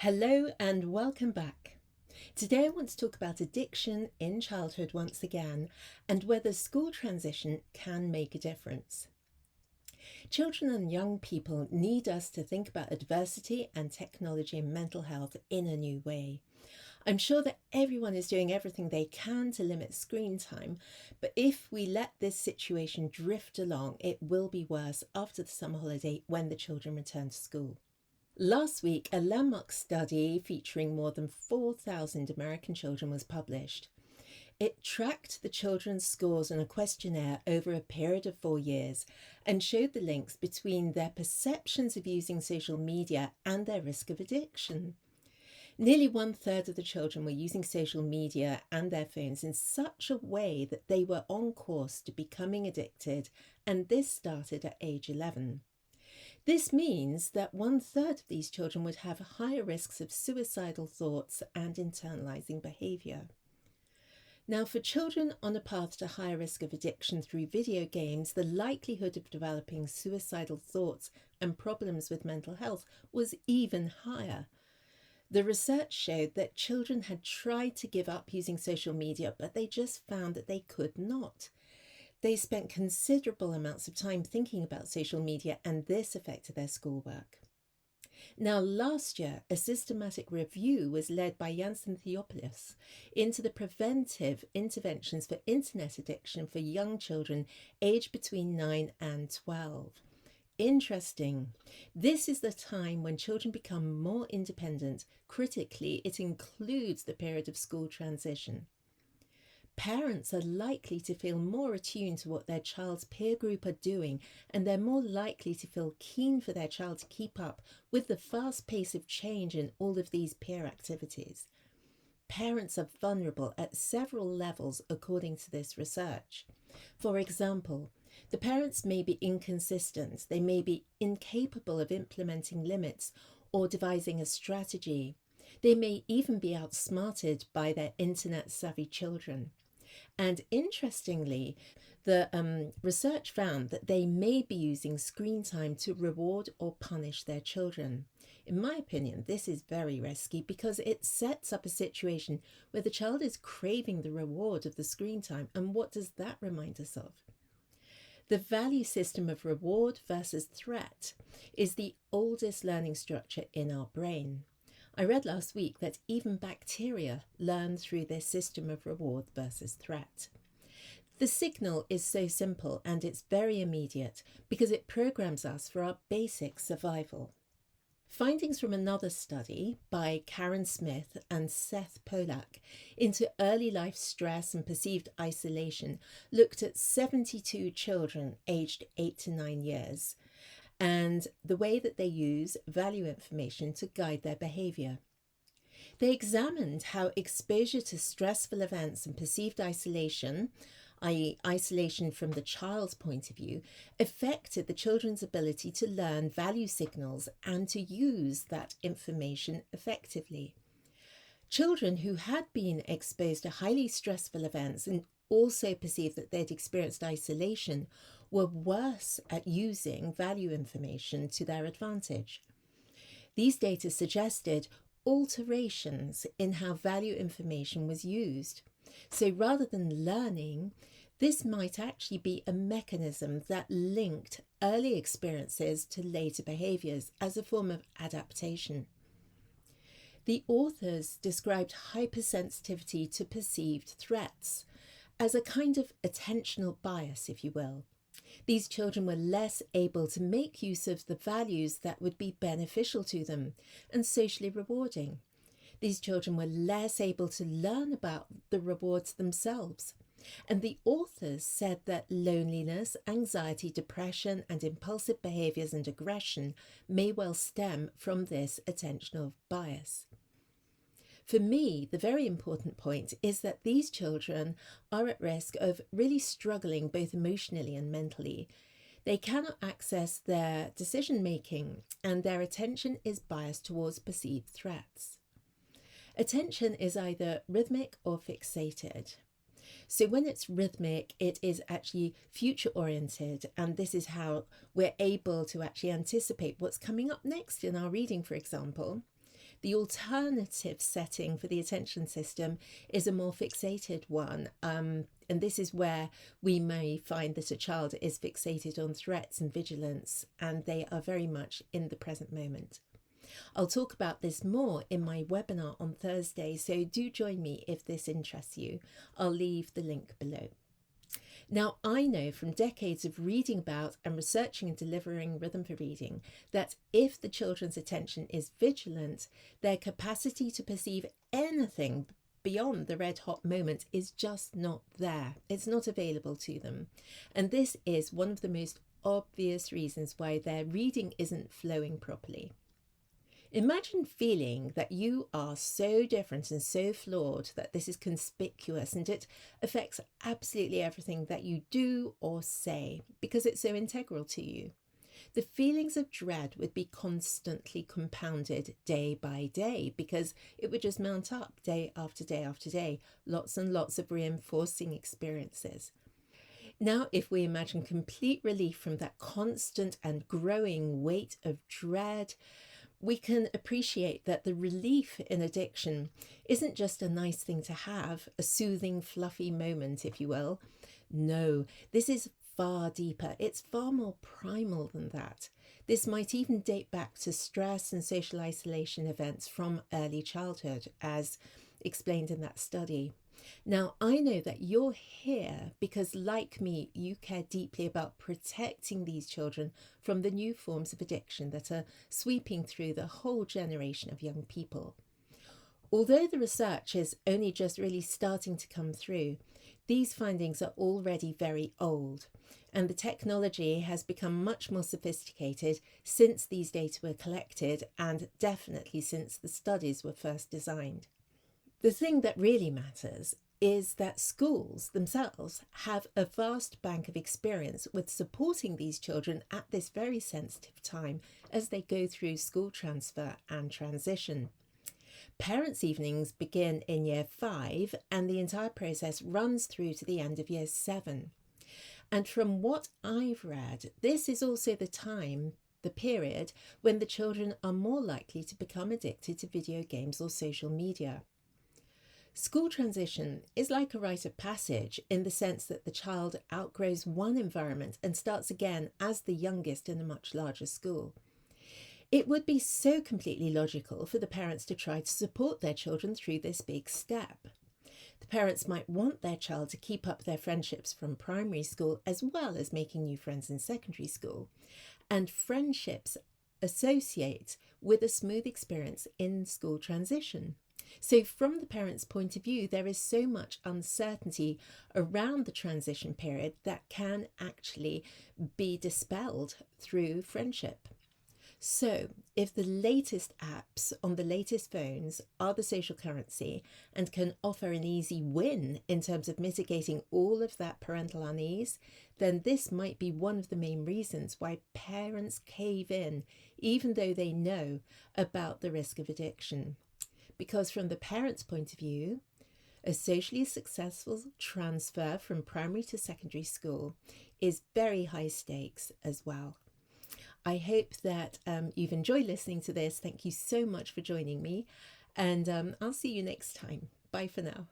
Hello and welcome back. Today I want to talk about addiction in childhood once again and whether school transition can make a difference. Children and young people need us to think about adversity and technology and mental health in a new way. I'm sure that everyone is doing everything they can to limit screen time, but if we let this situation drift along, it will be worse after the summer holiday when the children return to school. Last week, a landmark study featuring more than 4,000 American children was published. It tracked the children's scores on a questionnaire over a period of 4 years and showed the links between their perceptions of using social media and their risk of addiction. Nearly 1/3 of the children were using social media and their phones in such a way that they were on course to becoming addicted, and this started at age 11. This means that 1/3 of these children would have higher risks of suicidal thoughts and internalizing behavior. Now, for children on a path to higher risk of addiction through video games, the likelihood of developing suicidal thoughts and problems with mental health was even higher. The research showed that children had tried to give up using social media, but they just found that they could not. They spent considerable amounts of time thinking about social media, and this affected their schoolwork. Now, last year, a systematic review was led by Janssen Theopoulos into the preventive interventions for internet addiction for young children aged between 9 and 12. Interesting. This is the time when children become more independent. Critically, it includes the period of school transition. Parents are likely to feel more attuned to what their child's peer group are doing, and they're more likely to feel keen for their child to keep up with the fast pace of change in all of these peer activities. Parents are vulnerable at several levels according to this research. For example, the parents may be inconsistent, they may be incapable of implementing limits or devising a strategy. They may even be outsmarted by their internet savvy children. And interestingly, the research found that they may be using screen time to reward or punish their children. In my opinion, this is very risky because it sets up a situation where the child is craving the reward of the screen time. And what does that remind us of? The value system of reward versus threat is the oldest learning structure in our brain. I read last week that even bacteria learn through this system of reward versus threat. The signal is so simple and it's very immediate because it programs us for our basic survival. Findings from another study by Karen Smith and Seth Polak into early life stress and perceived isolation looked at 72 children aged 8 to 9 years and the way that they use value information to guide their behaviour. They examined how exposure to stressful events and perceived isolation, i.e., isolation from the child's point of view, affected the children's ability to learn value signals and to use that information effectively. Children who had been exposed to highly stressful events and also perceived that they'd experienced isolation were worse at using value information to their advantage. These data suggested alterations in how value information was used. So rather than learning, this might actually be a mechanism that linked early experiences to later behaviours as a form of adaptation. The authors described hypersensitivity to perceived threats as a kind of attentional bias, if you will. These children were less able to make use of the values that would be beneficial to them and socially rewarding. These children were less able to learn about the rewards themselves. And the authors said that loneliness, anxiety, depression, and impulsive behaviours and aggression may well stem from this attentional bias. For me, the very important point is that these children are at risk of really struggling both emotionally and mentally. They cannot access their decision making and their attention is biased towards perceived threats. Attention is either rhythmic or fixated. So when it's rhythmic, it is actually future oriented, and this is how we're able to actually anticipate what's coming up next in our reading, for example. The alternative setting for the attention system is a more fixated one. And this is where we may find that a child is fixated on threats and vigilance, and they are very much in the present moment. I'll talk about this more in my webinar on Thursday, so do join me if this interests you. I'll leave the link below. Now, I know from decades of reading about and researching and delivering rhythm for reading that if the children's attention is vigilant, their capacity to perceive anything beyond the red hot moment is just not there. It's not available to them. And this is one of the most obvious reasons why their reading isn't flowing properly. Imagine feeling that you are so different and so flawed that this is conspicuous and it affects absolutely everything that you do or say because it's so integral to you. The feelings of dread would be constantly compounded day by day because it would just mount up day after day after day, lots and lots of reinforcing experiences. Now, if we imagine complete relief from that constant and growing weight of dread, we can appreciate that the relief in addiction isn't just a nice thing to have, a soothing, fluffy moment, if you will. No, this is far deeper. It's far more primal than that. This might even date back to stress and social isolation events from early childhood, as explained in that study. Now, I know that you're here because, like me, you care deeply about protecting these children from the new forms of addiction that are sweeping through the whole generation of young people. Although the research is only just really starting to come through, these findings are already very old, and the technology has become much more sophisticated since these data were collected and definitely since the studies were first designed. The thing that really matters is that schools themselves have a vast bank of experience with supporting these children at this very sensitive time as they go through school transfer and transition. Parents' evenings begin in year 5 and the entire process runs through to the end of year 7. And from what I've read, this is also the period when the children are more likely to become addicted to video games or social media. School transition is like a rite of passage in the sense that the child outgrows one environment and starts again as the youngest in a much larger school. It would be so completely logical for the parents to try to support their children through this big step. The parents might want their child to keep up their friendships from primary school as well as making new friends in secondary school, and friendships associate with a smooth experience in school transition. So from the parent's point of view, there is so much uncertainty around the transition period that can actually be dispelled through friendship. So if the latest apps on the latest phones are the social currency and can offer an easy win in terms of mitigating all of that parental unease, then this might be one of the main reasons why parents cave in, even though they know about the risk of addiction. Because from the parent's point of view, a socially successful transfer from primary to secondary school is very high stakes as well. I hope that you've enjoyed listening to this. Thank you so much for joining me, and I'll see you next time. Bye for now.